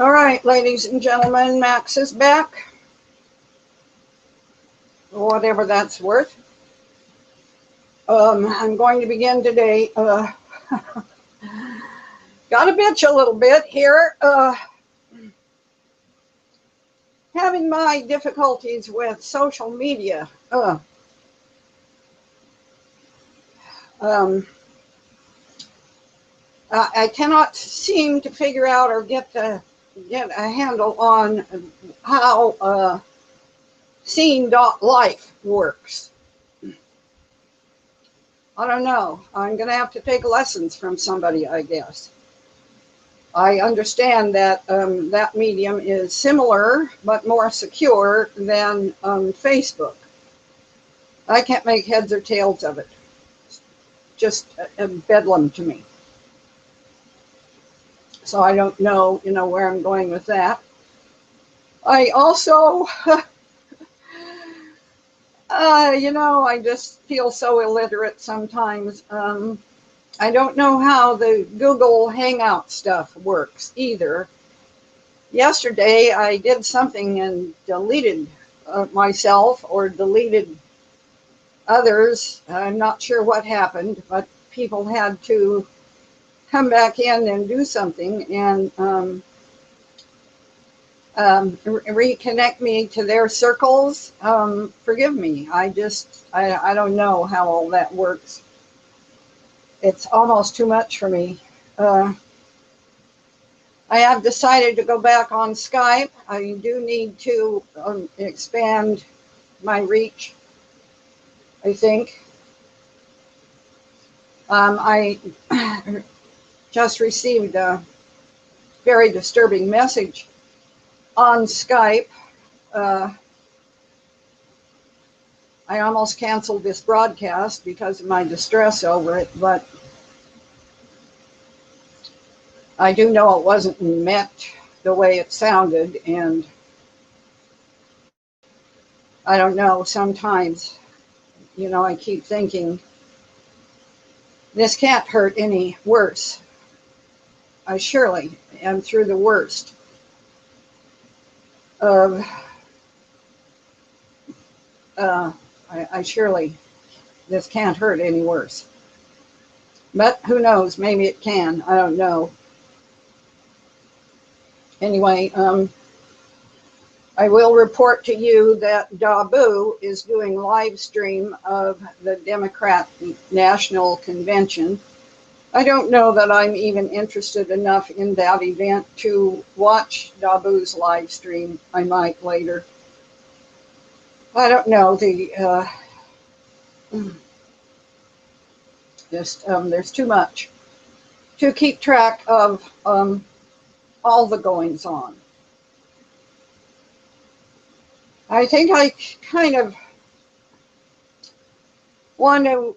All right, ladies and gentlemen, Max is back, whatever that's worth. I'm going to begin today. Got to bitch a little bit here. Having my difficulties with social media. Um, I cannot seem to figure out or get a handle on how scene.life works. I don't know. I'm going to have to take lessons from somebody, I guess. I understand that that medium is similar but more secure than Facebook. I can't make heads or tails of it. Just a bedlam to me. So I don't know, where I'm going with that. I also, I just feel so illiterate sometimes. I don't know how the Google Hangout stuff works either. Yesterday, I did something and deleted myself or deleted others. I'm not sure what happened, but people had to come back in and do something and reconnect me to their circles. Forgive me. I don't know how all that works. It's almost too much for me. I have decided to go back on Skype. I do need to expand my reach, I think. I just received a very disturbing message on Skype. I almost canceled this broadcast because of my distress over it, but I do know it wasn't meant the way it sounded, and I don't know, sometimes, I keep thinking, this can't hurt any worse. I surely am through the worst of, I surely, this can't hurt any worse. But who knows, maybe it can, I don't know. Anyway, I will report to you that Dabu is doing live stream of the Democrat National Convention. I don't know that I'm even interested enough in that event to watch Dabu's live stream. I might later. I don't know. There's too much to keep track of all the goings on. I think I kind of want to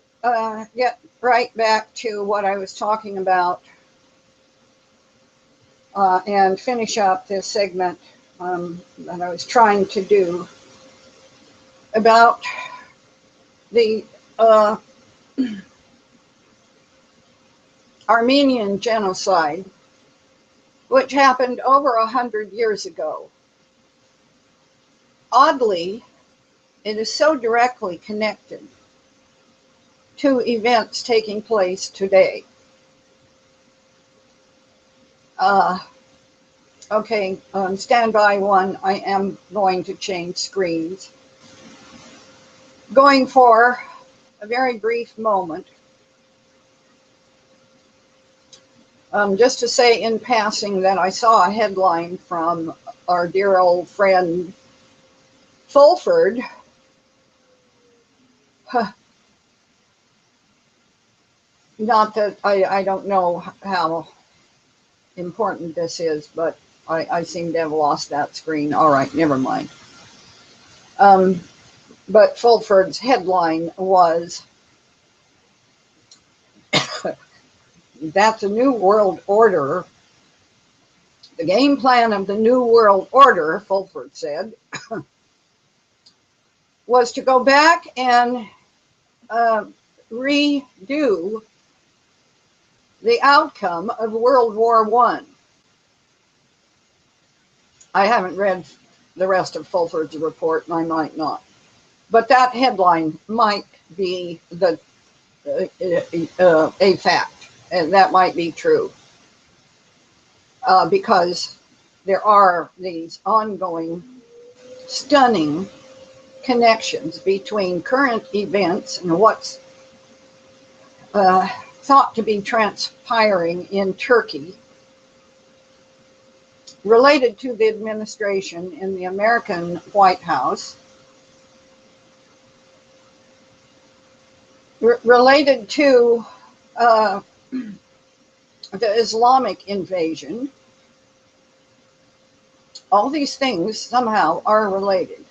get right back to what I was talking about and finish up this segment that I was trying to do about the Armenian genocide, which happened over 100 years ago. Oddly, it is so directly connected to events taking place today. Okay, on standby one, I am going to change screens. Going for a very brief moment, just to say in passing that I saw a headline from our dear old friend Fulford. Not that I don't know how important this is, but I seem to have lost that screen. All right, never mind. But Fulford's headline was, "That's a new world order. The game plan of the new world order," Fulford said, was to go back and redo the outcome of World War I. I haven't read the rest of Fulford's report, and I might not. But that headline might be a fact, and that might be true, because there are these ongoing, stunning connections between current events and what's thought to be transpiring in Turkey related to the administration in the American White House, related to the Islamic invasion. All these things somehow are related.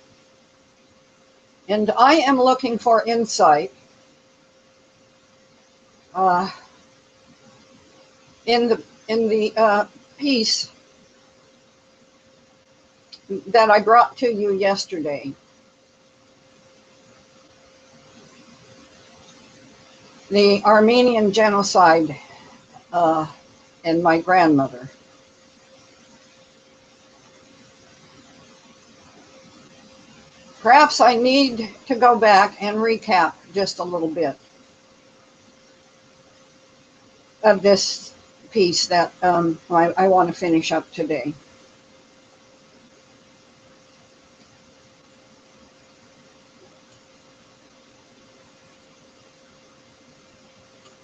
And I am looking for insight in the piece that I brought to you yesterday. The Armenian genocide and my grandmother. Perhaps I need to go back and recap just a little bit of this piece that I want to finish up today.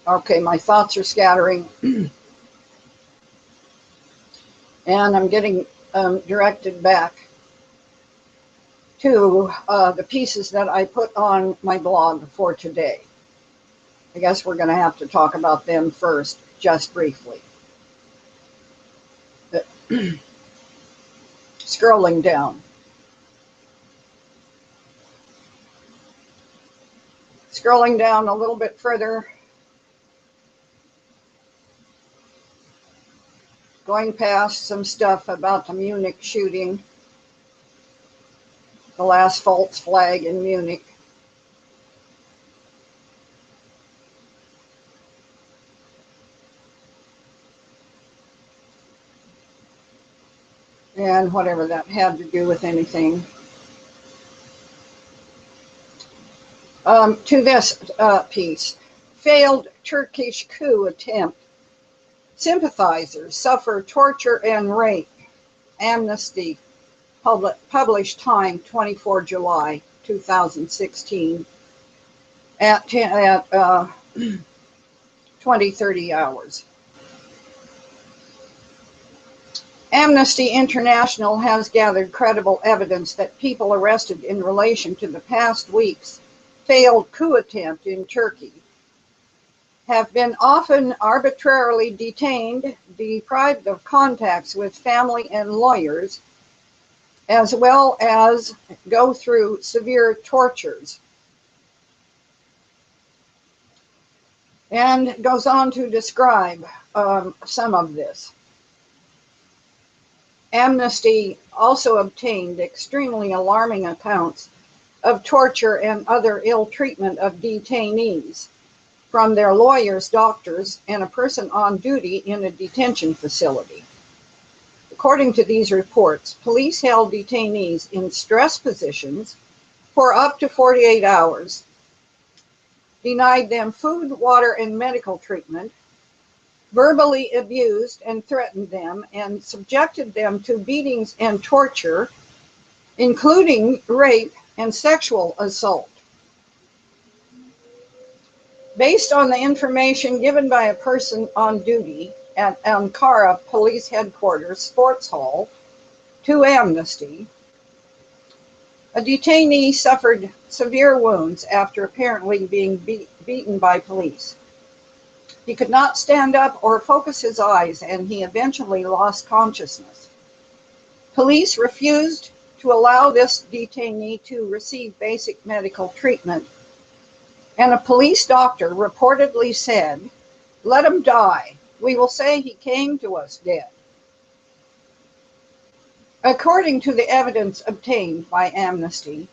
Okay, my thoughts are scattering, and I'm getting directed back to the pieces that I put on my blog for today. I guess we're going to have to talk about them first, just briefly. Scrolling down. Scrolling down a little bit further. Going past some stuff about the Munich shooting. The last false flag in Munich. And whatever that had to do with anything. To this piece. Failed Turkish coup attempt. Sympathizers suffer torture and rape. Amnesty. Published time 24 July 2016 at 20:30 hours. Amnesty International has gathered credible evidence that people arrested in relation to the past week's failed coup attempt in Turkey have been often arbitrarily detained, deprived of contacts with family and lawyers, as well as go through severe tortures. And goes on to describe some of this. Amnesty also obtained extremely alarming accounts of torture and other ill treatment of detainees from their lawyers, doctors, and a person on duty in a detention facility. According to these reports, police held detainees in stress positions for up to 48 hours, denied them food, water, and medical treatment, verbally abused and threatened them, and subjected them to beatings and torture, including rape and sexual assault. Based on the information given by a person on duty at Ankara Police Headquarters Sports Hall to Amnesty, a detainee suffered severe wounds after apparently being beaten by police. He could not stand up or focus his eyes, and he eventually lost consciousness. Police refused to allow this detainee to receive basic medical treatment, and a police doctor reportedly said, "Let him die. We will say he came to us dead." According to the evidence obtained by Amnesty,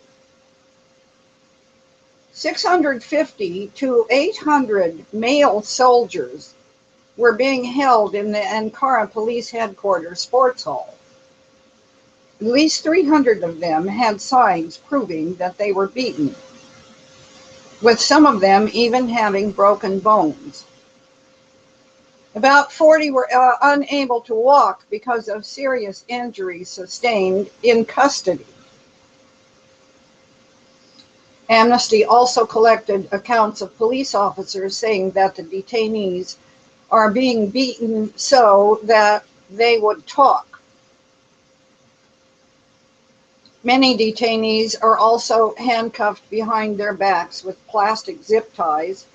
650 to 800 male soldiers were being held in the Ankara Police Headquarters Sports Hall. At least 300 of them had signs proving that they were beaten, with some of them even having broken bones. About 40 were unable to walk because of serious injuries sustained in custody. Amnesty also collected accounts of police officers saying that the detainees are being beaten so that they would talk. Many detainees are also handcuffed behind their backs with plastic zip ties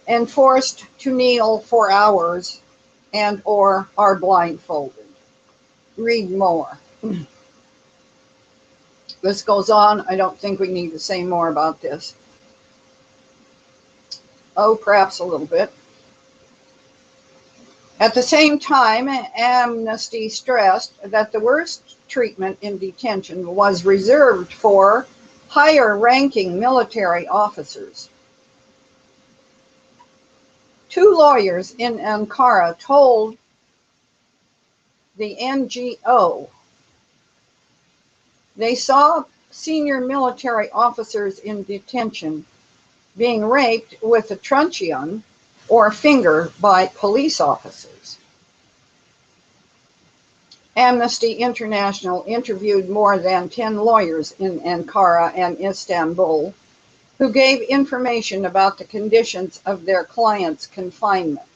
and forced to kneel for hours and or are blindfolded. Read more. This goes on. I don't think we need to say more about this. Oh, perhaps a little bit. At the same time, Amnesty stressed that the worst treatment in detention was reserved for higher-ranking military officers. 2 lawyers in Ankara told the NGO they saw senior military officers in detention being raped with a truncheon or finger by police officers. Amnesty International interviewed more than 10 lawyers in Ankara and Istanbul who gave information about the conditions of their clients' confinement.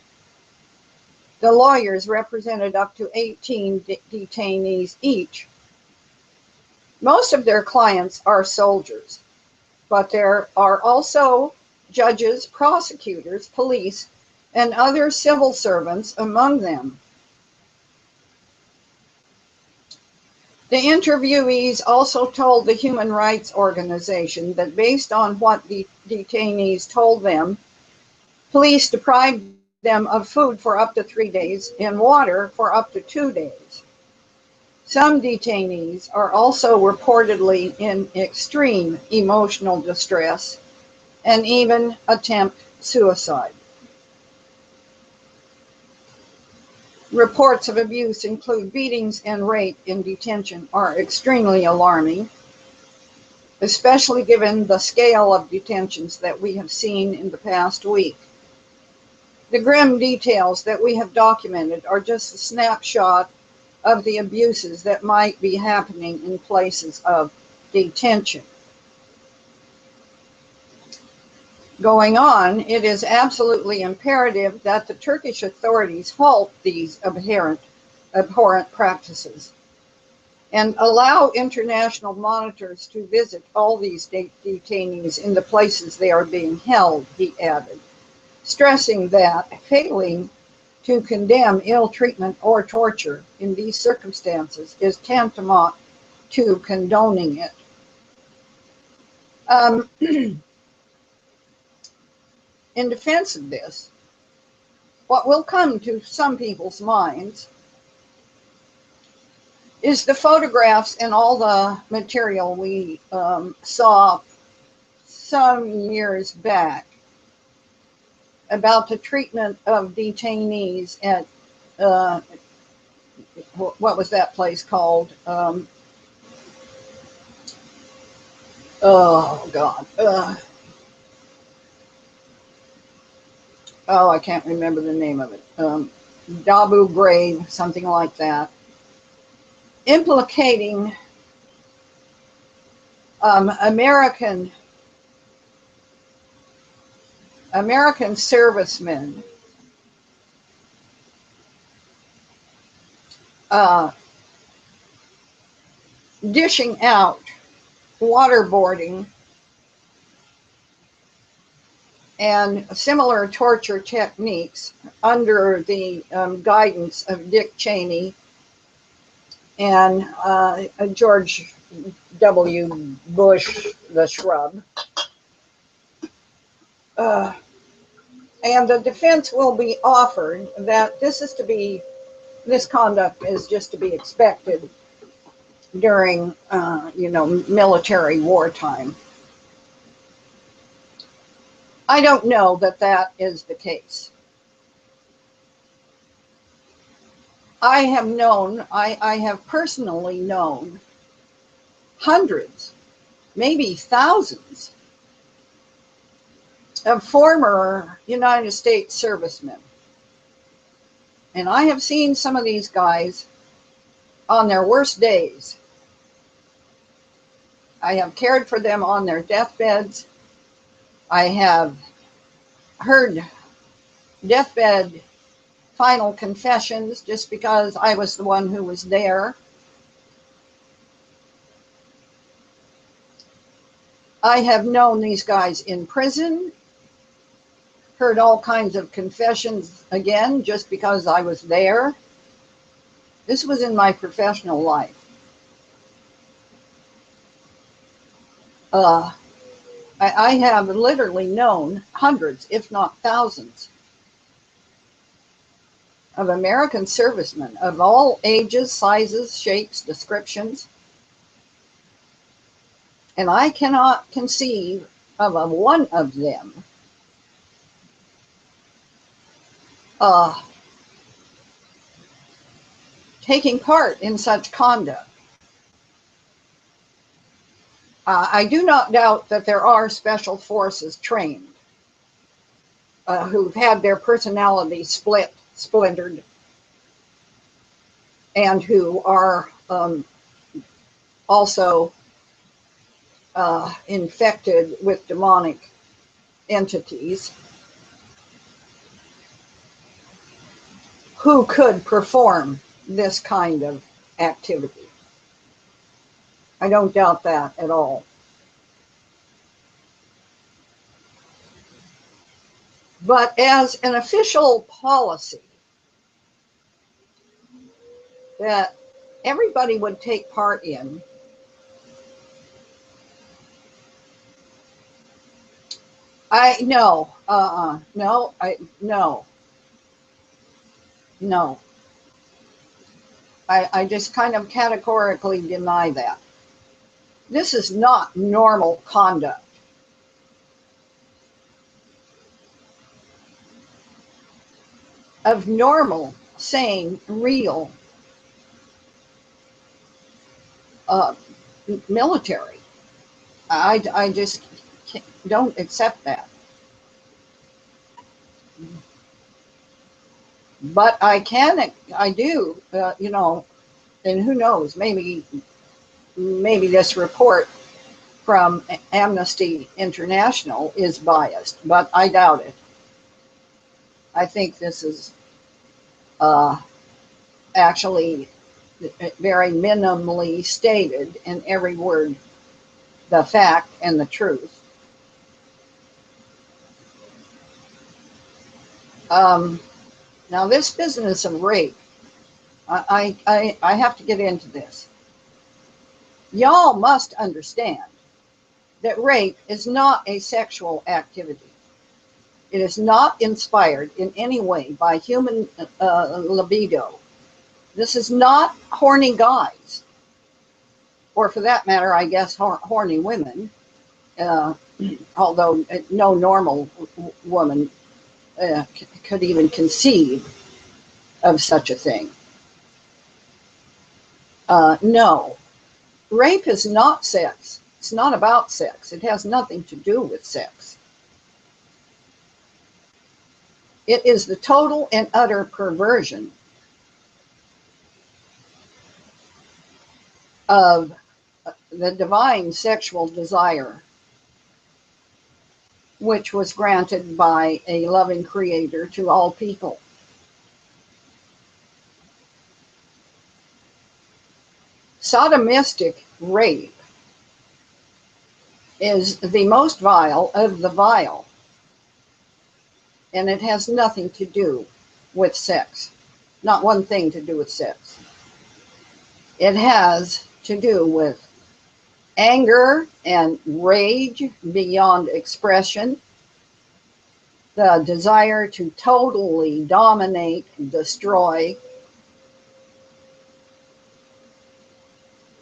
The lawyers represented up to 18 detainees each. Most of their clients are soldiers, but there are also judges, prosecutors, police, and other civil servants among them. The interviewees also told the Human Rights Organization that based on what the detainees told them, police deprived them of food for up to 3 days and water for up to 2 days. Some detainees are also reportedly in extreme emotional distress and even attempt suicide. Reports of abuse include beatings and rape in detention are extremely alarming, especially given the scale of detentions that we have seen in the past week. The grim details that we have documented are just a snapshot of the abuses that might be happening in places of detention. Going on, it is absolutely imperative that the Turkish authorities halt these abhorrent practices and allow international monitors to visit all these detainees in the places they are being held, he added, stressing that failing to condemn ill treatment or torture in these circumstances is tantamount to condoning it. In defense of this, what will come to some people's minds is the photographs and all the material we saw some years back about the treatment of detainees at, what was that place called? Oh, God. I can't remember the name of it. Dabu Grave, something like that. Implicating American servicemen dishing out waterboarding and similar torture techniques under the guidance of Dick Cheney and George W. Bush, the shrub. And the defense will be offered that this conduct is just to be expected during, military wartime. I don't know that that is the case. I have personally known hundreds, maybe thousands of former United States servicemen. And I have seen some of these guys on their worst days. I have cared for them on their deathbeds. I have heard deathbed final confessions just because I was the one who was there. I have known these guys in prison, heard all kinds of confessions again just because I was there. This was in my professional life. I have literally known hundreds, if not thousands, of American servicemen of all ages, sizes, shapes, descriptions. And I cannot conceive of one of them taking part in such conduct. I do not doubt that there are special forces trained who've had their personality splintered, and who are also infected with demonic entities, who could perform this kind of activity. I don't doubt that at all. But as an official policy that everybody would take part in, no. I just kind of categorically deny that. This is not normal conduct. Of normal, sane, real military. I just don't accept that. But I do, and who knows, maybe this report from Amnesty International is biased, but I doubt it. I think this is actually very minimally stated in every word, the fact and the truth. Now this business of rape, I have to get into this. Y'all must understand that rape is not a sexual activity. It is not inspired in any way by human libido. This is not horny guys, or for that matter, I guess, horny women, although no normal woman could even conceive of such a thing. No, rape is not sex. It's not about sex. It has nothing to do with sex. It is the total and utter perversion of the divine sexual desire, which was granted by a loving creator to all people. Sodomistic rape is the most vile of the vile, and it has nothing to do with sex. Not one thing to do with sex. It has to do with anger and rage beyond expression, the desire to totally dominate, destroy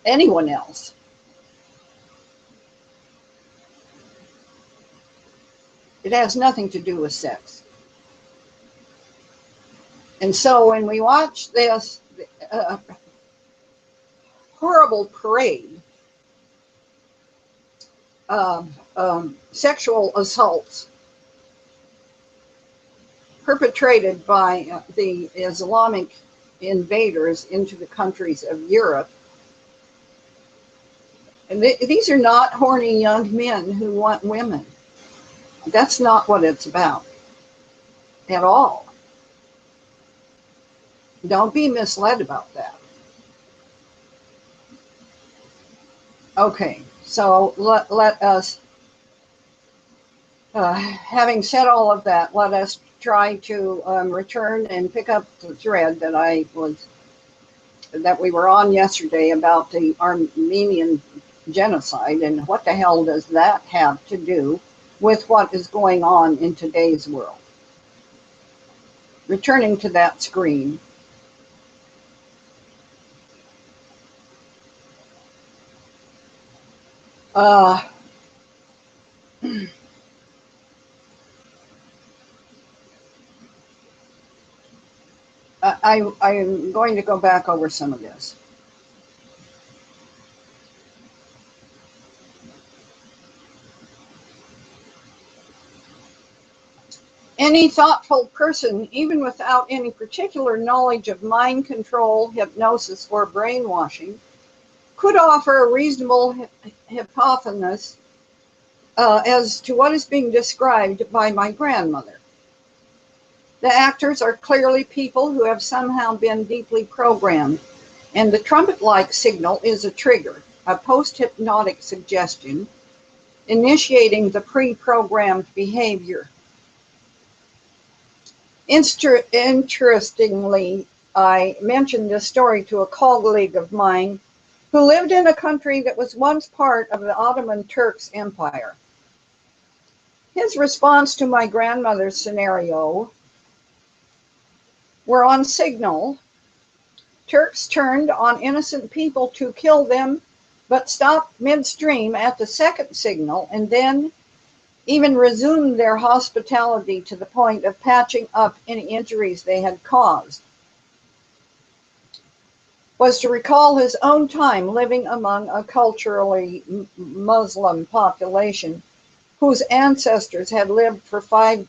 anyone else. It has nothing to do with sex. And so when we watch this horrible parade sexual assaults perpetrated by the Islamic invaders into the countries of Europe. And these are not horny young men who want women. That's not what it's about at all. Don't be misled about that. Okay, so let us, having said all of that, let us try to return and pick up the thread that we were on yesterday about the Armenian genocide, and what the hell does that have to do with what is going on in today's world. Returning to that screen. I'm going to go back over some of this. Any thoughtful person, even without any particular knowledge of mind control, hypnosis, or brainwashing, could offer a reasonable hypothesis as to what is being described by my grandmother. The actors are clearly people who have somehow been deeply programmed, and the trumpet-like signal is a trigger, a post-hypnotic suggestion, initiating the pre-programmed behavior. Interestingly, I mentioned this story to a colleague of mine who lived in a country that was once part of the Ottoman Turks Empire. His response to my grandmother's scenario were on signal. Turks turned on innocent people to kill them, but stopped midstream at the second signal, and then even resumed their hospitality to the point of patching up any injuries they had caused. Was to recall his own time living among a culturally Muslim population whose ancestors had lived for 5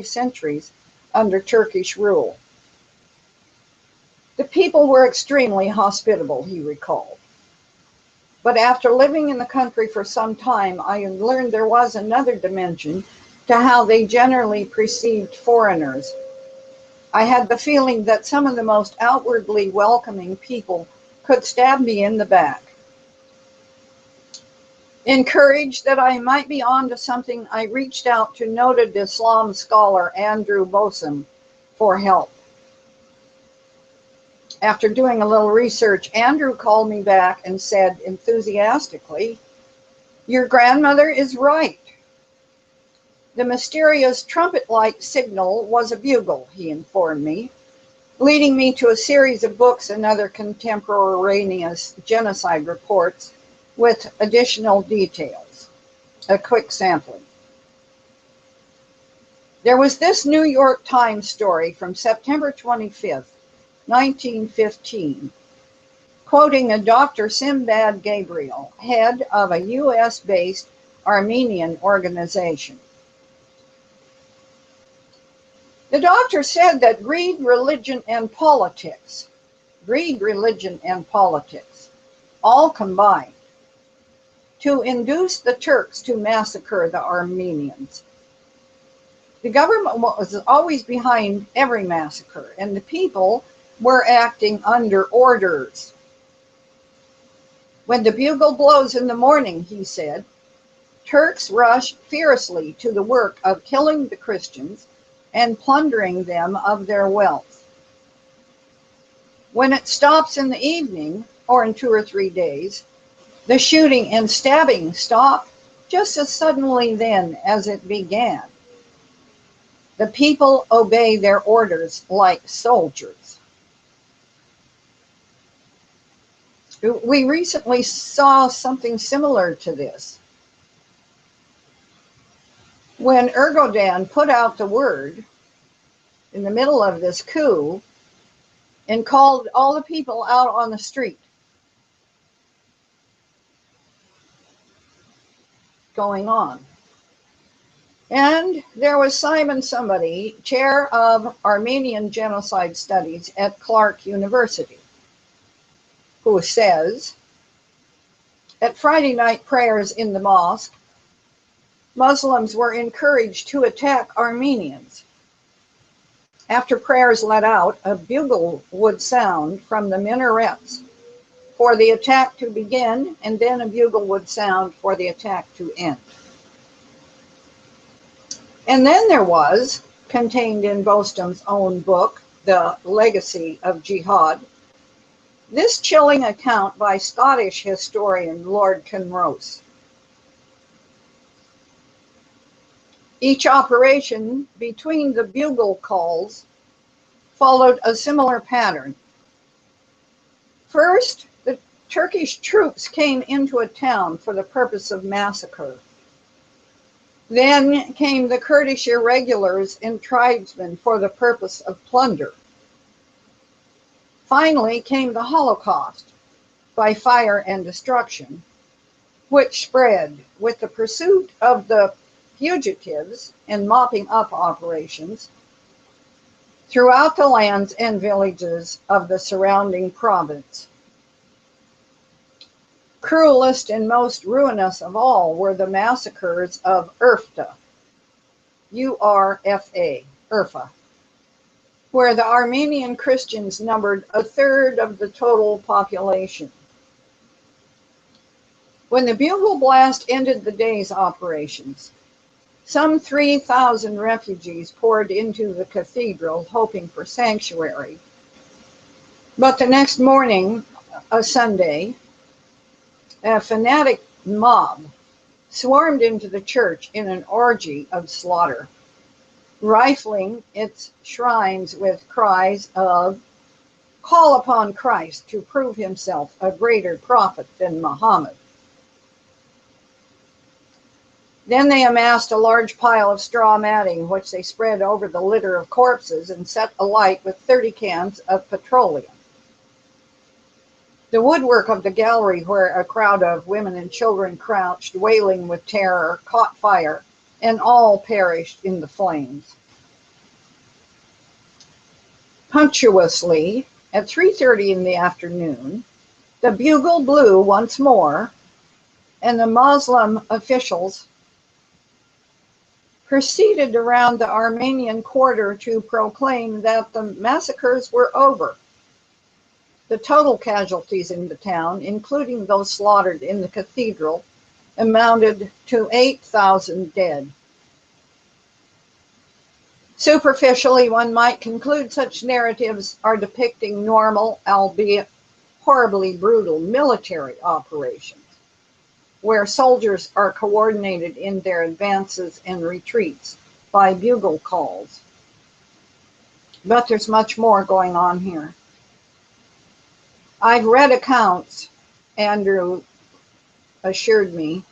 centuries under Turkish rule. The people were extremely hospitable, he recalled. But after living in the country for some time, I learned there was another dimension to how they generally perceived foreigners. I had the feeling that some of the most outwardly welcoming people could stab me in the back. Encouraged that I might be onto something, I reached out to noted Islam scholar Andrew Bosom for help. After doing a little research, Andrew called me back and said enthusiastically, "Your grandmother is right. The mysterious trumpet-like signal was a bugle," he informed me, leading me to a series of books and other contemporaneous genocide reports with additional details. A quick sampling. There was this New York Times story from September 25th, 1915, quoting a Dr. Simbad Gabriel, head of a US-based Armenian organization. The doctor said that greed, religion, and politics, all combined to induce the Turks to massacre the Armenians. The government was always behind every massacre, and the people were acting under orders. When the bugle blows in the morning, he said, Turks rush fiercely to the work of killing the Christians and plundering them of their wealth. When it stops in the evening, or in 2 or 3 days, the shooting and stabbing stop just as suddenly then as it began. The people obey their orders like soldiers. We recently saw something similar to this. When Erdogan put out the word in the middle of this coup and called all the people out on the street. going on. And there was Simon somebody, chair of Armenian Genocide Studies at Clark University, who says, at Friday night prayers in the mosque, Muslims were encouraged to attack Armenians. After prayers let out, a bugle would sound from the minarets for the attack to begin, and then a bugle would sound for the attack to end. And then there was, contained in Bostom's own book, The Legacy of Jihad, this chilling account by Scottish historian Lord Kinross. Each operation between the bugle calls followed a similar pattern. First, the Turkish troops came into a town for the purpose of massacre. Then came the Kurdish irregulars and tribesmen for the purpose of plunder. Finally came the Holocaust by fire and destruction, which spread with the pursuit of the fugitives and mopping up operations throughout the lands and villages of the surrounding province. Cruelest and most ruinous of all were the massacres of Urfa, U-R-F-A, Urfa, where the Armenian Christians numbered a third of the total population. When the bugle blast ended the day's operations, some 3,000 refugees poured into the cathedral hoping for sanctuary. But the next morning, a Sunday, a fanatic mob swarmed into the church in an orgy of slaughter, rifling its shrines with cries of, "Call upon Christ to prove himself a greater prophet than Muhammad." Then they amassed a large pile of straw matting, which they spread over the litter of corpses and set alight with 30 cans of petroleum. The woodwork of the gallery, where a crowd of women and children crouched, wailing with terror, caught fire, and all perished in the flames. Punctuously, at 3:30 in the afternoon, the bugle blew once more, and the Muslim officials proceeded around the Armenian quarter to proclaim that the massacres were over. The total casualties in the town, including those slaughtered in the cathedral, amounted to 8,000 dead. Superficially, one might conclude such narratives are depicting normal, albeit horribly brutal, military operations, where soldiers are coordinated in their advances and retreats by bugle calls. But there's much more going on here. I've read accounts, Andrew assured me,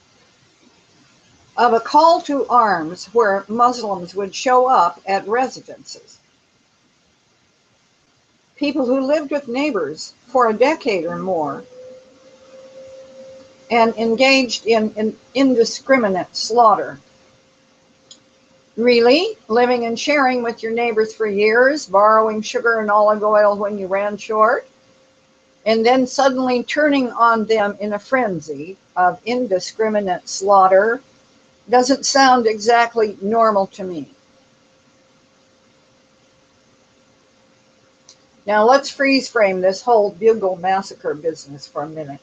of a call to arms where Muslims would show up at residences. People who lived with neighbors for a decade or more and engaged in indiscriminate slaughter. Really? Living and sharing with your neighbors for years, borrowing sugar and olive oil when you ran short, and then suddenly turning on them in a frenzy of indiscriminate slaughter doesn't sound exactly normal to me. Now let's freeze frame this whole bugle massacre business for a minute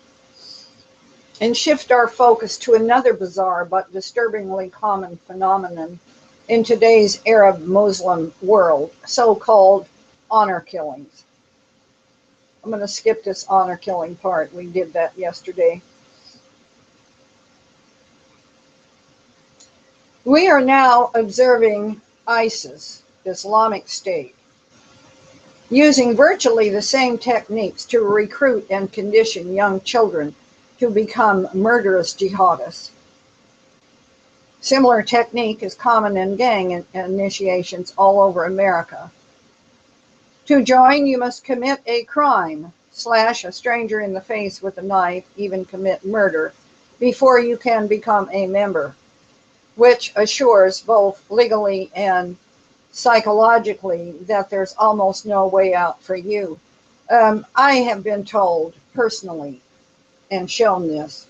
and shift our focus to another bizarre but disturbingly common phenomenon in today's Arab Muslim world, so-called honor killings. I'm going to skip this honor killing part. We did that yesterday. We are now observing ISIS, Islamic State, using virtually the same techniques to recruit and condition young children to become murderous jihadists. Similar technique is common in gang initiations all over America. To join, you must commit a crime, slash a stranger in the face with a knife, even commit murder, before you can become a member, which assures both legally and psychologically that there's almost no way out for you. I have been told personally and shown this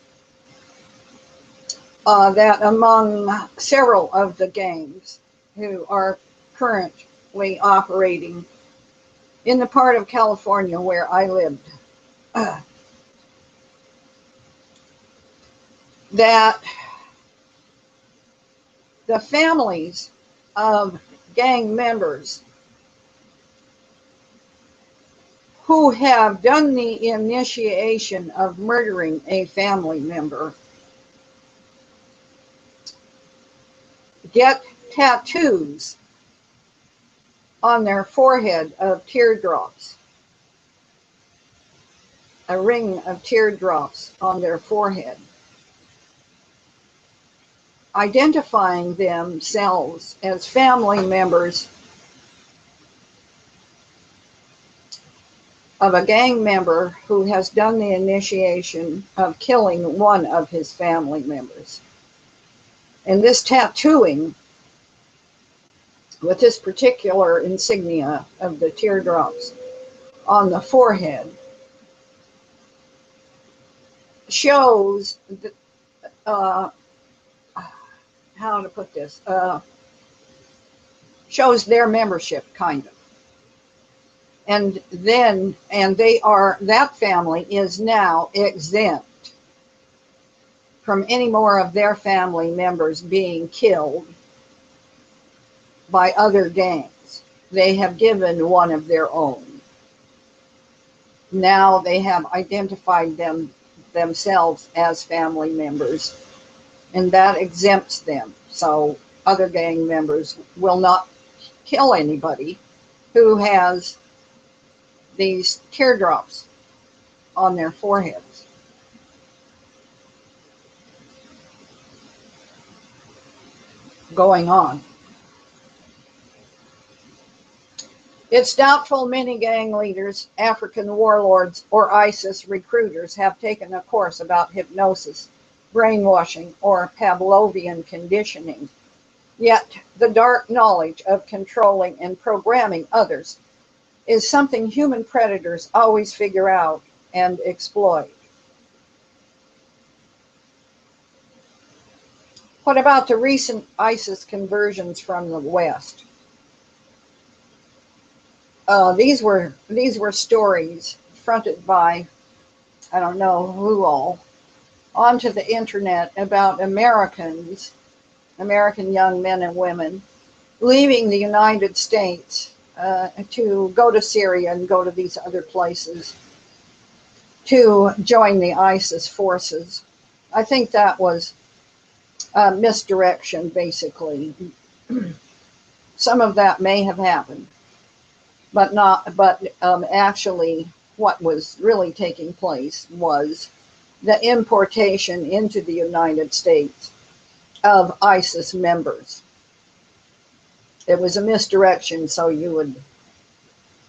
that among several of the gangs who are currently operating in the part of California where I lived, that the families of gang members who have done the initiation of murdering a family member get tattoos on their forehead of teardrops, a ring of teardrops on their forehead, identifying themselves as family members of a gang member who has done the initiation of killing one of his family members. And this tattooing with this particular insignia of the teardrops on the forehead shows the, how to put this, shows their membership, kind of. And that family is now exempt from any more of their family members being killed by other gangs. They have given one of their own. Now they have identified themselves as family members, and that exempts them. So other gang members will not kill anybody who has these teardrops on their foreheads. Going on. It's doubtful many gang leaders, African warlords, or ISIS recruiters have taken a course about hypnosis, brainwashing, or Pavlovian conditioning. Yet the dark knowledge of controlling and programming others is something human predators always figure out and exploit. What about the recent ISIS conversions from the West? These were stories fronted by, I don't know who all, onto the internet about American young men and women leaving the United States to go to Syria and go to these other places to join the ISIS forces. I think that was misdirection, basically. Some of that may have happened, but actually what was really taking place was the importation into the United States of ISIS members. It was a misdirection, so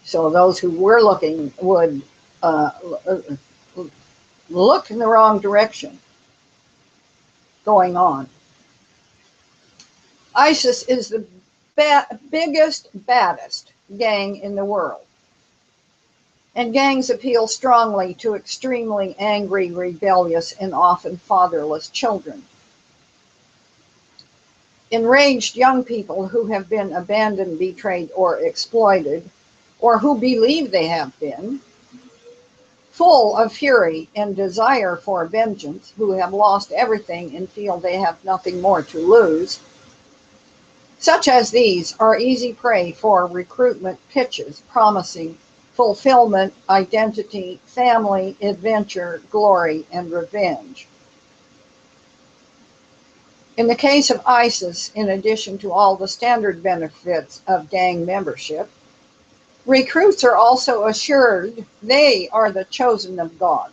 those who were looking would look in the wrong direction going on. ISIS is the biggest, baddest gang in the world. And gangs appeal strongly to extremely angry, rebellious, and often fatherless children. Enraged young people who have been abandoned, betrayed, or exploited, or who believe they have been, full of fury and desire for vengeance, who have lost everything and feel they have nothing more to lose. Such as these are easy prey for recruitment pitches promising fulfillment, identity, family, adventure, glory, and revenge. In the case of ISIS, in addition to all the standard benefits of gang membership, recruits are also assured they are the chosen of God,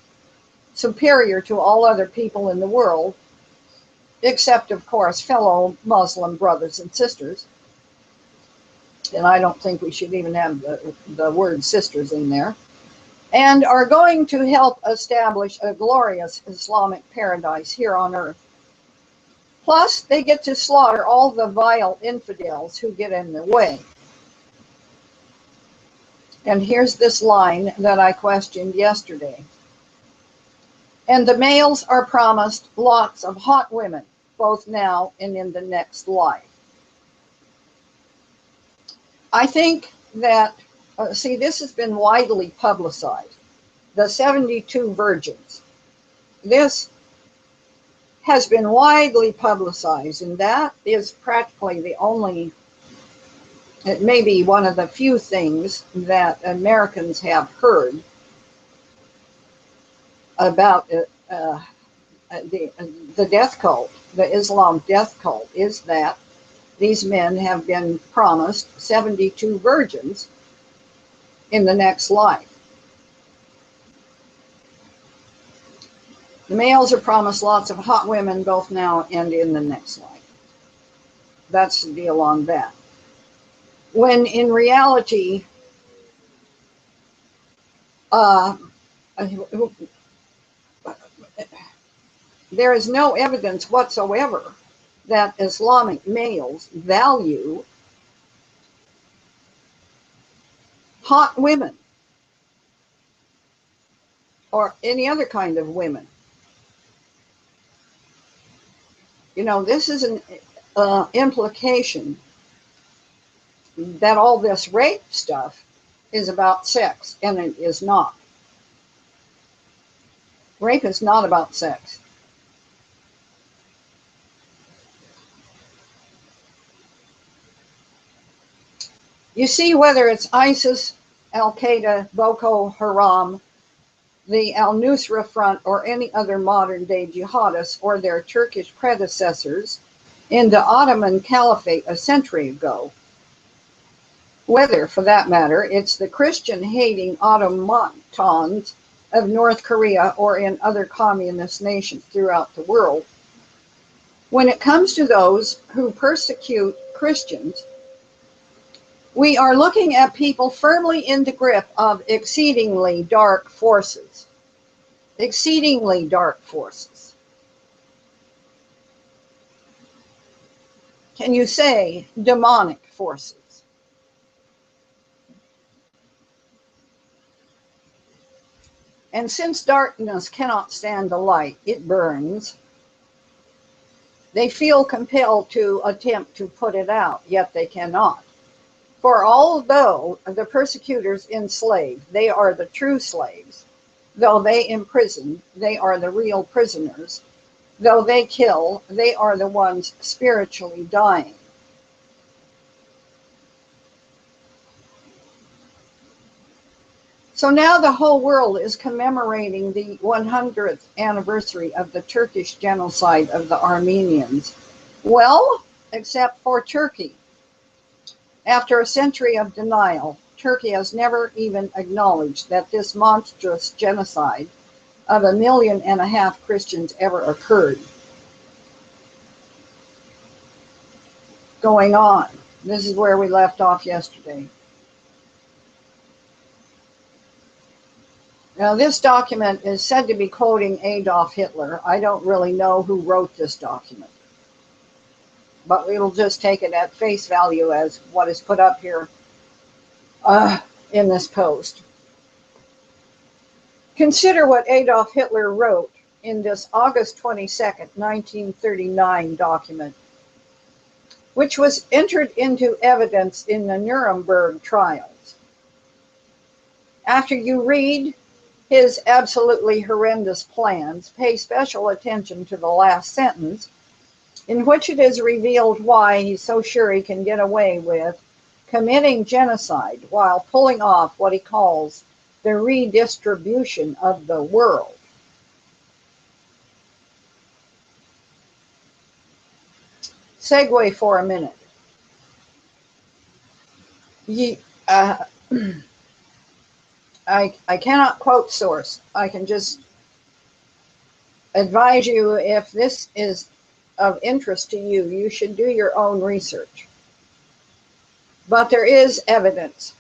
superior to all other people in the world, except, of course, fellow Muslim brothers and sisters. And I don't think we should even have the word sisters in there. and are going to help establish a glorious Islamic paradise here on earth. Plus, they get to slaughter all the vile infidels who get in their way. And here's this line that I questioned yesterday. And the males are promised lots of hot women, both now and in the next life. I think that, see, this has been widely publicized. The 72 virgins. This has been widely publicized, and that is practically the only, it may be one of the few things that Americans have heard about the death cult, the Islam death cult, is that these men have been promised 72 virgins in the next life. The males are promised lots of hot women both now and in the next life. That's the deal on that. When in reality, there is no evidence whatsoever that Islamic males value hot women or any other kind of women. You know, this is an implication that all this rape stuff is about sex, and it is not. Rape is not about sex. You see, whether it's ISIS, Al-Qaeda, Boko Haram, the Al-Nusra Front, or any other modern-day jihadists or their Turkish predecessors in the Ottoman Caliphate a century ago, whether, for that matter, it's the Christian-hating automatons of North Korea or in other communist nations throughout the world, when it comes to those who persecute Christians, we are looking at people firmly in the grip of exceedingly dark forces. Exceedingly dark forces. Can you say demonic forces? And since darkness cannot stand the light, it burns. They feel compelled to attempt to put it out, yet they cannot. For although the persecutors enslave, they are the true slaves. Though they imprison, they are the real prisoners. Though they kill, they are the ones spiritually dying. So now the whole world is commemorating the 100th anniversary of the Turkish genocide of the Armenians. Well, except for Turkey. After a century of denial, Turkey has never even acknowledged that this monstrous genocide of 1.5 million Christians ever occurred. Going on. This is where we left off yesterday. Now, this document is said to be quoting Adolf Hitler. I don't really know who wrote this document, but we will just take it at face value as what is put up here in this post. Consider what Adolf Hitler wrote in this August 22nd, 1939 document, which was entered into evidence in the Nuremberg trials. After you read his absolutely horrendous plans, pay special attention to the last sentence, in which it is revealed why he's so sure he can get away with committing genocide while pulling off what he calls the redistribution of the world. Segue for a minute. I cannot quote source. I can just advise you, if this is of interest to you, you should do your own research. But there is evidence.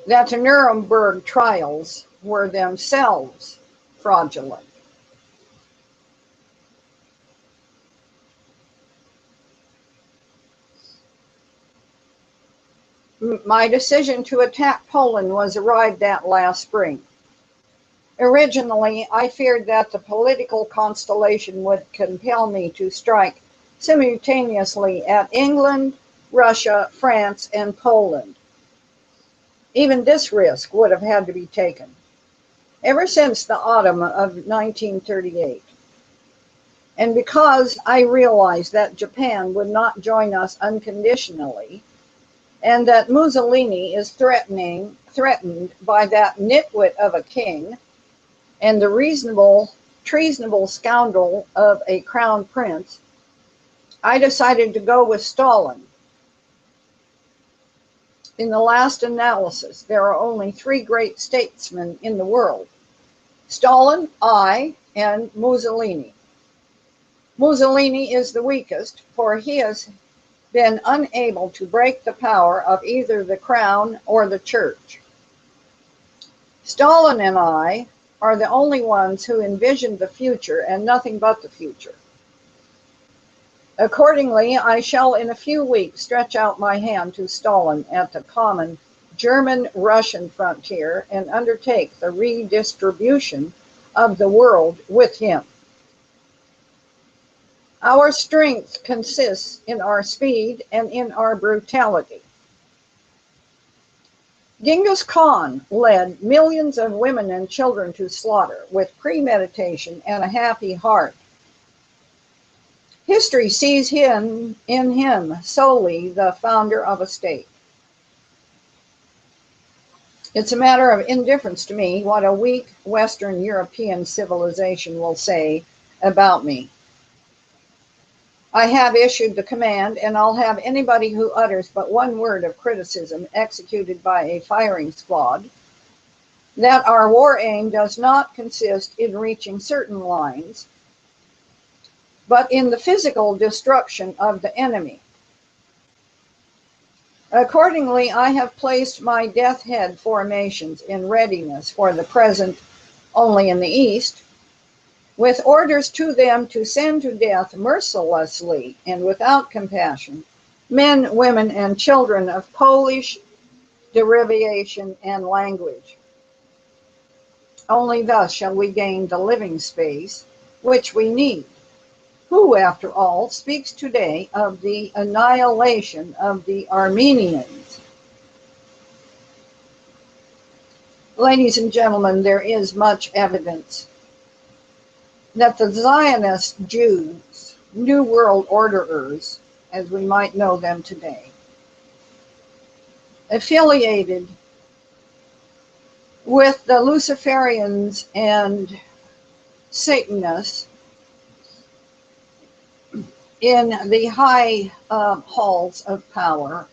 that the Nuremberg trials were themselves fraudulent. My decision to attack Poland was arrived at last spring. Originally, I feared that the political constellation would compel me to strike simultaneously at England, Russia, France, and Poland. Even this risk would have had to be taken ever since the autumn of 1938. And because I realized that Japan would not join us unconditionally, and that Mussolini is threatened by that nitwit of a king and the treasonable scoundrel of a crown prince, I decided to go with Stalin. In the last analysis, there are only three great statesmen in the world: Stalin, I, and Mussolini. Mussolini is the weakest, for he has been unable to break the power of either the crown or the church. Stalin and I are the only ones who envisioned the future and nothing but the future. Accordingly, I shall in a few weeks stretch out my hand to Stalin at the common German-Russian frontier and undertake the redistribution of the world with him. Our strength consists in our speed and in our brutality. Genghis Khan led millions of women and children to slaughter with premeditation and a happy heart. History sees him in him solely the founder of a state. It's a matter of indifference to me what a weak Western European civilization will say about me. I have issued the command, and I'll have anybody who utters but one word of criticism executed by a firing squad, that our war aim does not consist in reaching certain lines, but in the physical destruction of the enemy. Accordingly, I have placed my death head formations in readiness for the present only in the East, with orders to them to send to death mercilessly and without compassion men, women, and children of Polish derivation and language. Only thus shall we gain the living space which we need. Who, after all, speaks today of the annihilation of the Armenians? Ladies and gentlemen, there is much evidence that the Zionist Jews, New World Orderers, as we might know them today, affiliated with the Luciferians and Satanists in the high halls of power,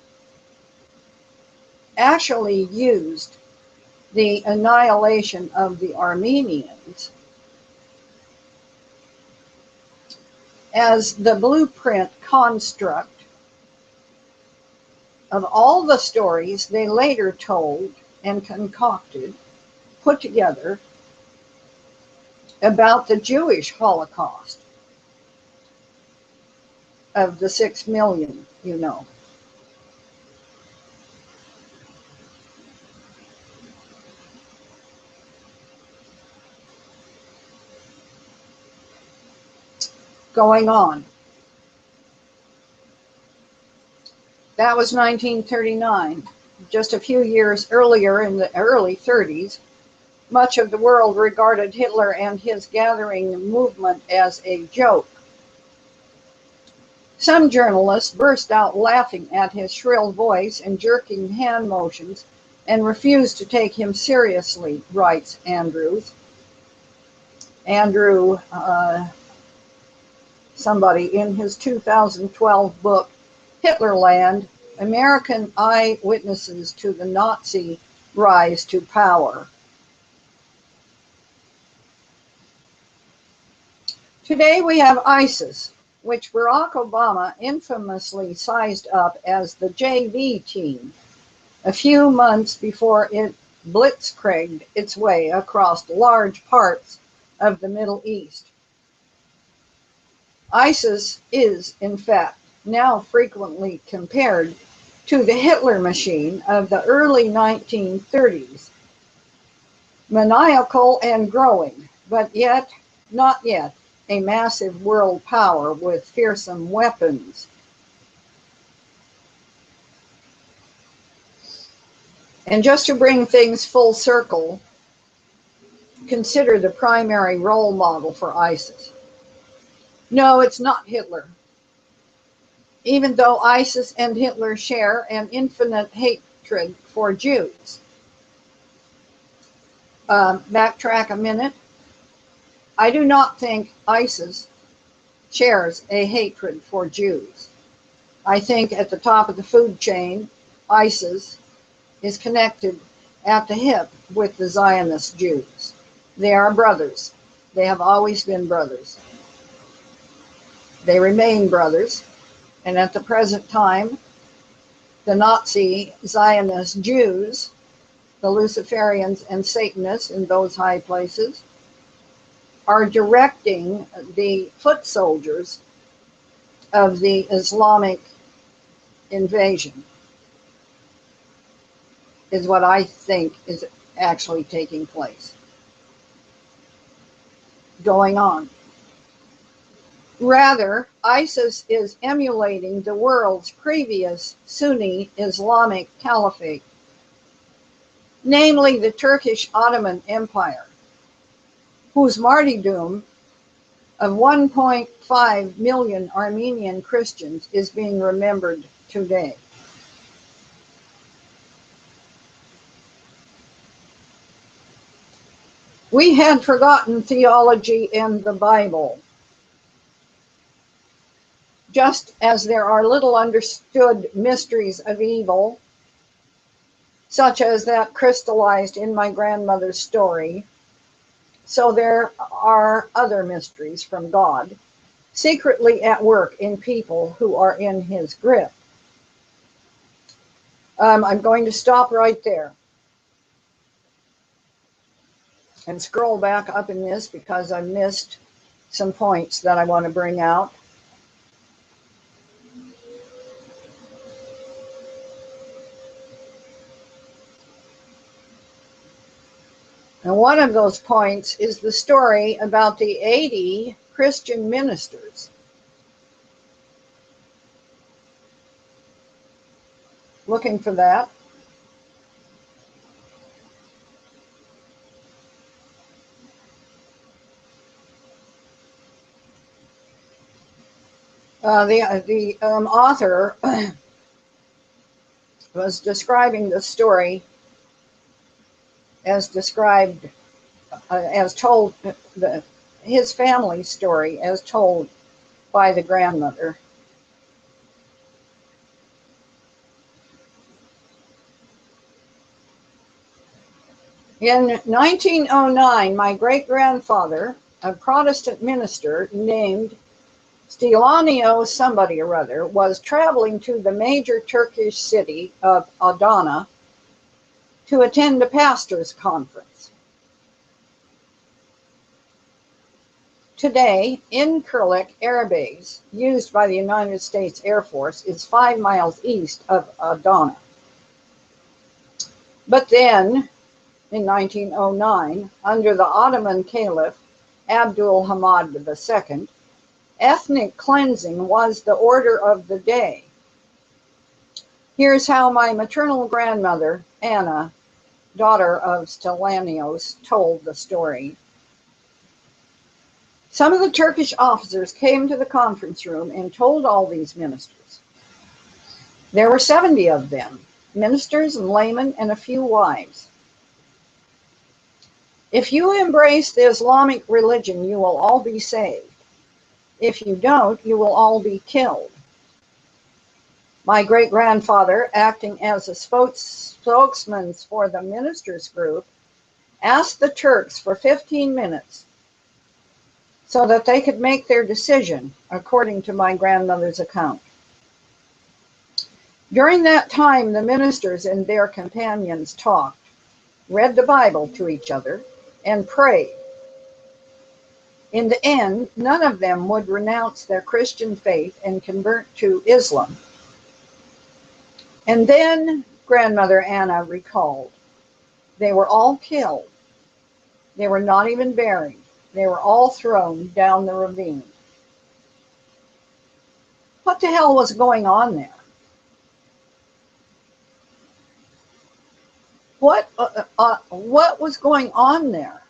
actually used the annihilation of the Armenians as the blueprint construct of all the stories they later told and concocted, put together, about the Jewish Holocaust of the 6 million, you know. Going on. That was 1939. Just a few years earlier, in the early 30s, much of the world regarded Hitler and his gathering movement as a joke. Some journalists burst out laughing at his shrill voice and jerking hand motions and refused to take him seriously, writes Andrew, somebody, in his 2012 book, Hitlerland, American Eyewitnesses to the Nazi Rise to Power. Today we have ISIS, which Barack Obama infamously sized up as the JV team, a few months before it blitzkrieged its way across large parts of the Middle East. ISIS is, in fact, now frequently compared to the Hitler machine of the early 1930s, maniacal and growing, but yet, not yet, a massive world power with fearsome weapons. And just to bring things full circle, consider the primary role model for ISIS. No, it's not Hitler. Even though ISIS and Hitler share an infinite hatred for Jews. Backtrack a minute. I do not think ISIS shares a hatred for Jews. I think at the top of the food chain, ISIS is connected at the hip with the Zionist Jews. They are brothers. They have always been brothers. They remain brothers. And at the present time, the Nazi Zionist Jews, the Luciferians and Satanists in those high places, are directing the foot soldiers of the Islamic invasion, is what I think is actually taking place, going on. Rather, ISIS is emulating the world's previous Sunni Islamic caliphate, namely the Turkish Ottoman Empire, whose martyrdom of 1.5 million Armenian Christians is being remembered today. We had forgotten theology and the Bible. Just as there are little understood mysteries of evil, such as that crystallized in my grandmother's story, so there are other mysteries from God, secretly at work in people who are in his grip. I'm going to stop right there and scroll back up in this because I missed some points that I want to bring out. And one of those points is the story about the 80 Christian ministers looking for that. The author was describing the story as described, as told, his family story as told by the grandmother. In 1909, my great-grandfather, a Protestant minister named Stilanio somebody or other, was traveling to the major Turkish city of Adana to attend a pastor's conference. Today, Incirlik Air Base, used by the United States Air Force, is 5 miles east of Adana. But then, in 1909, under the Ottoman Caliph Abdul Hamid II, ethnic cleansing was the order of the day. Here's how my maternal grandmother, Anna, daughter of Stilanios, told the story. Some of the Turkish officers came to the conference room and told all these ministers. There were 70 of them, ministers and laymen and a few wives. If you embrace the Islamic religion, you will all be saved. If you don't, you will all be killed. My great-grandfather, acting as a spokesman for the ministers' group, asked the Turks for 15 minutes so that they could make their decision, according to my grandmother's account. During that time, the ministers and their companions talked, read the Bible to each other, and prayed. In the end, none of them would renounce their Christian faith and convert to Islam. And then Grandmother Anna recalled, they were all killed. They were not even buried. They were all thrown down the ravine. What the hell was going on there? What was going on there?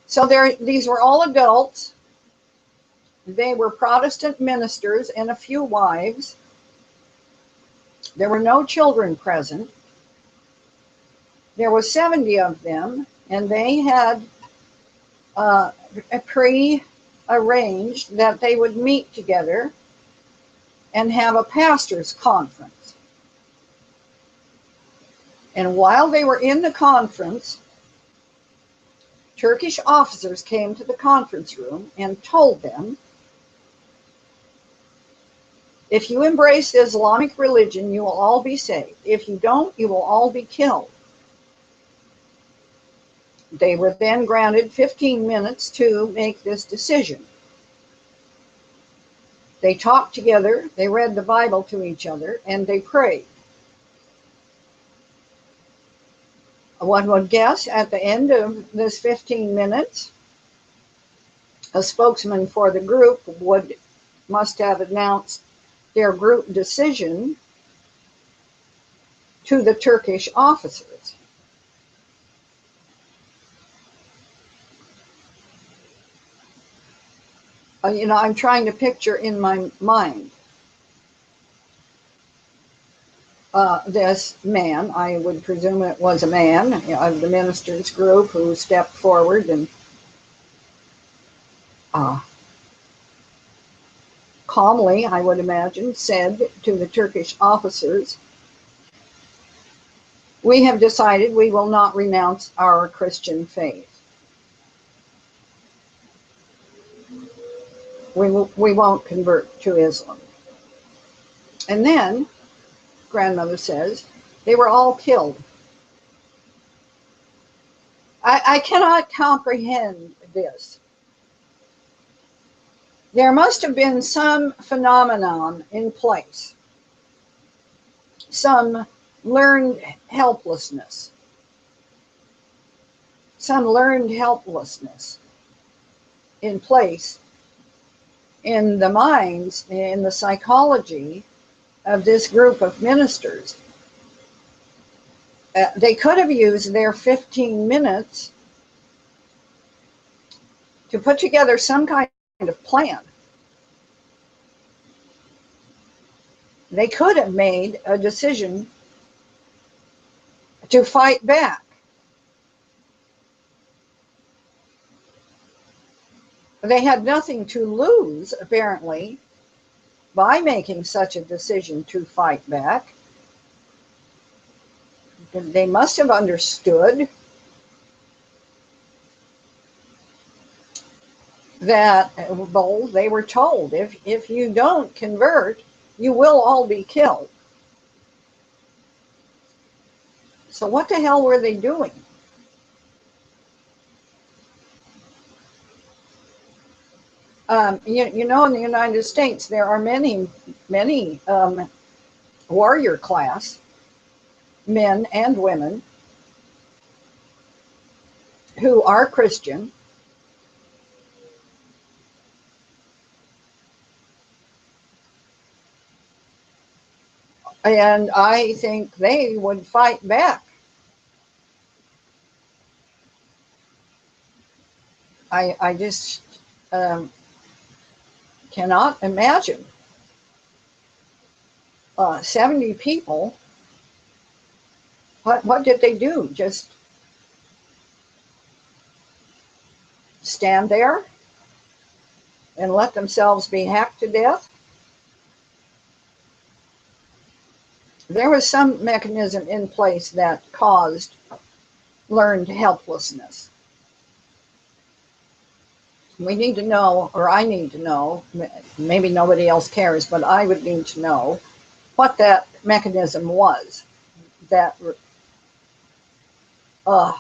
So these were all adults. They were Protestant ministers and a few wives. There were no children present. There were 70 of them, and they had pre-arranged that they would meet together and have a pastor's conference. And while they were in the conference, Turkish officers came to the conference room and told them, if you embrace the Islamic religion, you will all be saved. If you don't, you will all be killed. They were then granted 15 minutes to make this decision. They talked together, they read the Bible to each other, and they prayed. One would guess at the end of this 15 minutes, a spokesman for the group must have announced their group decision to the Turkish officers. I'm trying to picture in my mind this man, I would presume it was a man of the minister's group, who stepped forward and calmly, I would imagine, said to the Turkish officers, we have decided we will not renounce our Christian faith. We won't convert to Islam. And then, Grandmother says, they were all killed. I cannot comprehend this. There must have been some phenomenon in place, some learned helplessness in place in the minds, in the psychology of this group of ministers. They could have used their 15 minutes to put together some kind of plan. They could have made a decision to fight back. They had nothing to lose, apparently, by making such a decision to fight back. They must have understood that, well, they were told, if you don't convert, you will all be killed. So what the hell were they doing? You know, in the United States, there are many warrior class men and women who are Christian, and I think they would fight back. I just cannot imagine 70 people. What did they do? Just stand there and let themselves be hacked to death? There was some mechanism in place that caused learned helplessness. We need to know, or I need to know, maybe nobody else cares, but I would need to know what that mechanism was. That, uh,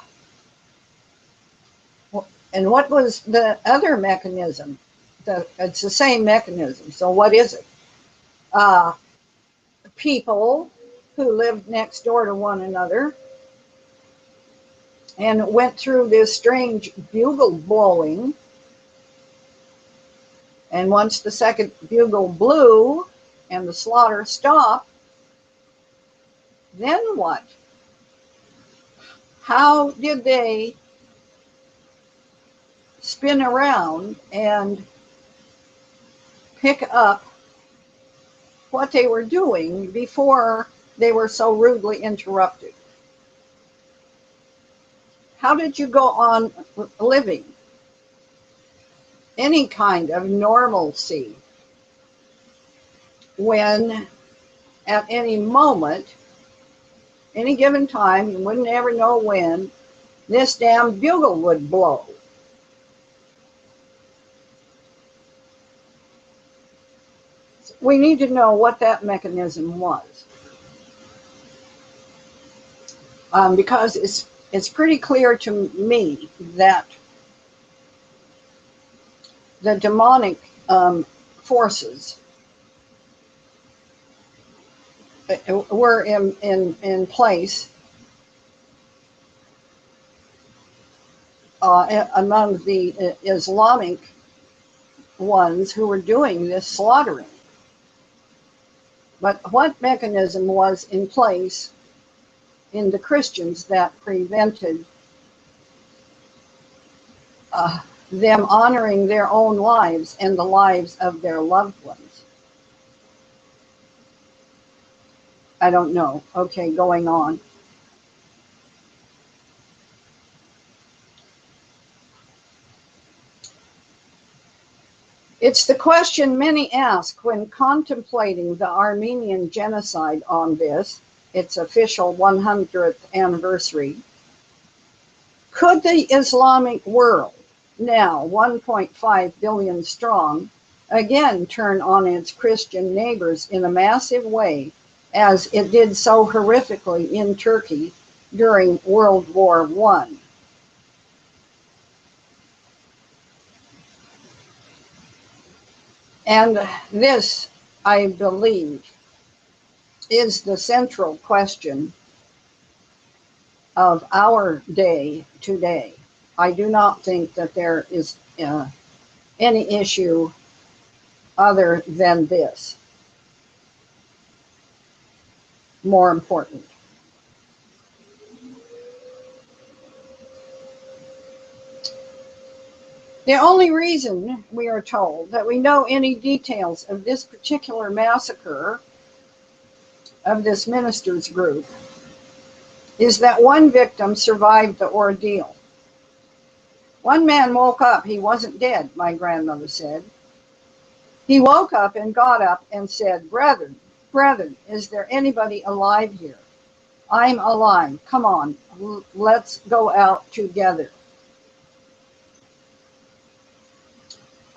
and what was the other mechanism? It's the same mechanism. So what is it? Uh, People who lived next door to one another and went through this strange bugle blowing. And once the second bugle blew and the slaughter stopped, then what? How did they spin around and pick up what they were doing before they were so rudely interrupted? How did you go on living any kind of normalcy when at any moment, any given time, you wouldn't ever know when, this damn bugle would blow? We need to know what that mechanism was, because it's pretty clear to me that the demonic forces were in place among the Islamic ones who were doing this slaughtering. But what mechanism was in place in the Christians that prevented them honoring their own lives and the lives of their loved ones? I don't know. Okay, going on. It's the question many ask when contemplating the Armenian genocide on this, its official 100th anniversary. Could the Islamic world, now 1.5 billion strong, again turn on its Christian neighbors in a massive way, as it did so horrifically in Turkey during World War I? And this, I believe, is the central question of our day today. I do not think that there is any issue other than this more important. The only reason we are told that we know any details of this particular massacre of this ministers group is that one victim survived the ordeal. One man woke up. He wasn't dead, my grandmother said. He woke up and got up and said, Brethren, is there anybody alive here? I'm alive. Come on, let's go out together.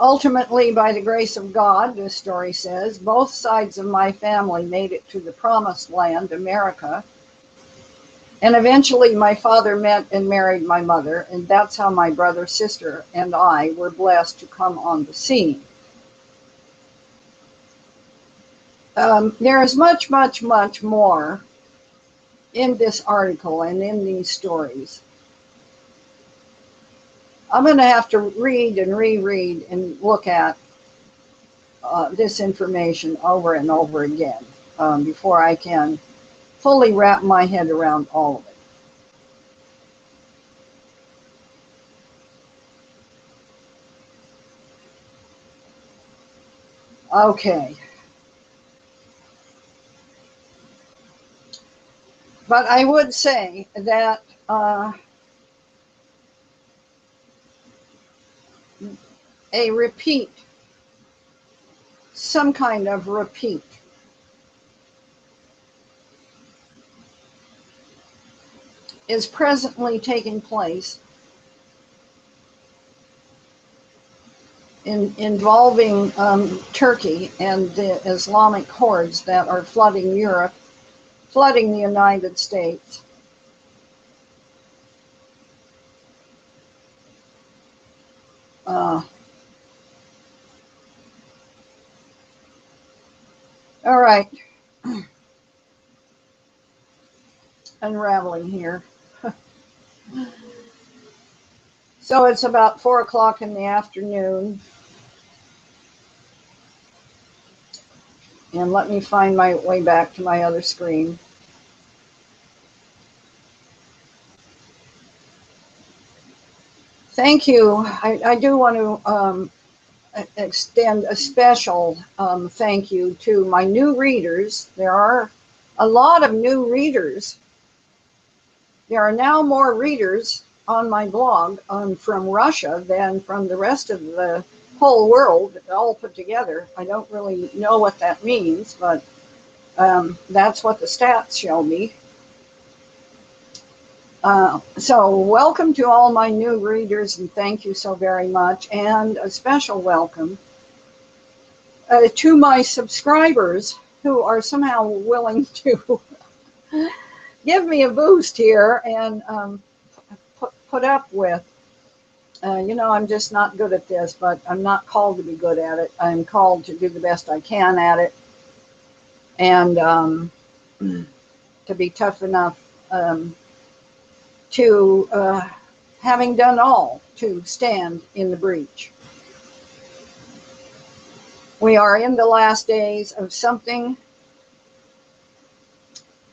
Ultimately, by the grace of God, this story says, both sides of my family made it to the promised land, America. And eventually my father met and married my mother, and that's how my brother, sister, and I were blessed to come on the scene. There is much, much, much more in this article and in these stories. I'm going to have to read and reread and look at this information over and over again before I can fully wrap my head around all of it. Okay. But I would say that a repeat, some kind of repeat, is presently taking place involving Turkey and the Islamic hordes that are flooding Europe, flooding the United States. All right, unraveling here. So it's about 4 o'clock in the afternoon. And let me find my way back to my other screen. Thank you. I do want to extend a special thank you to my new readers. There are a lot of new readers. There are now more readers on my blog from Russia than from the rest of the whole world, all put together. I don't really know what that means, but that's what the stats show me. So welcome to all my new readers, and thank you so very much. And a special welcome to my subscribers who are somehow willing to give me a boost here and put up with. I'm just not good at this, but I'm not called to be good at it. I'm called to do the best I can at it, and to be tough enough to, having done all, to stand in the breach. We are in the last days of something.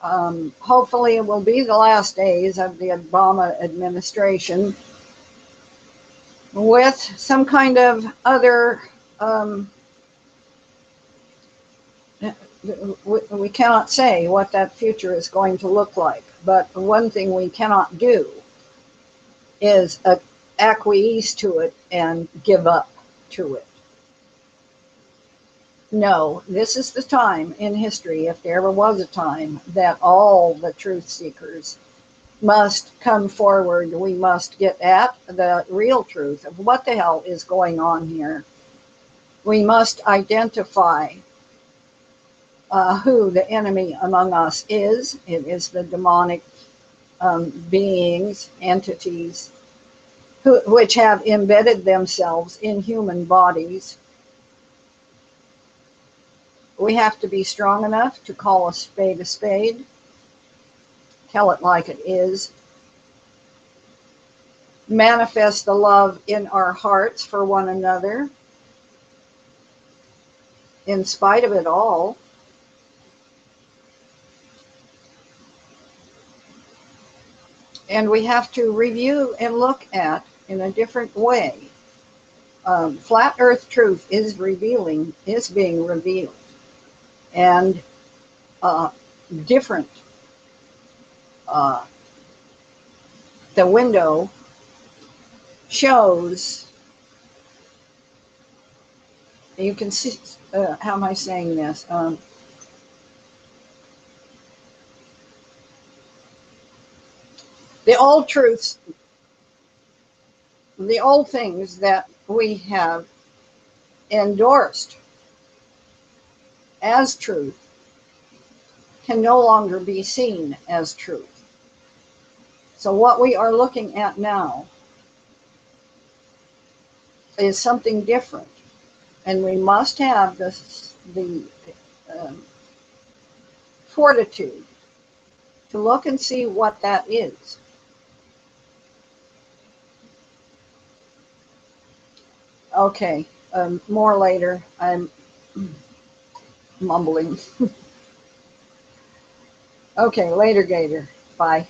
Hopefully it will be the last days of the Obama administration with some kind of other, we cannot say what that future is going to look like, but one thing we cannot do is acquiesce to it and give up to it. No, this is the time in history, if there ever was a time, that all the truth seekers must come forward. We must get at the real truth of what the hell is going on here. We must identify who the enemy among us is. It is the demonic beings, entities, which have embedded themselves in human bodies. We have to be strong enough to call a spade, tell it like it is, manifest the love in our hearts for one another, in spite of it all. And we have to review and look at in a different way. Flat Earth truth is being revealed. And different. The window shows, you can see, how am I saying this? The old truths, the old things that we have endorsed as truth can no longer be seen as truth. So what we are looking at now is something different, and we must have the fortitude to look and see what that is. Okay, more later. I'm mumbling. Okay, later, Gator. Bye.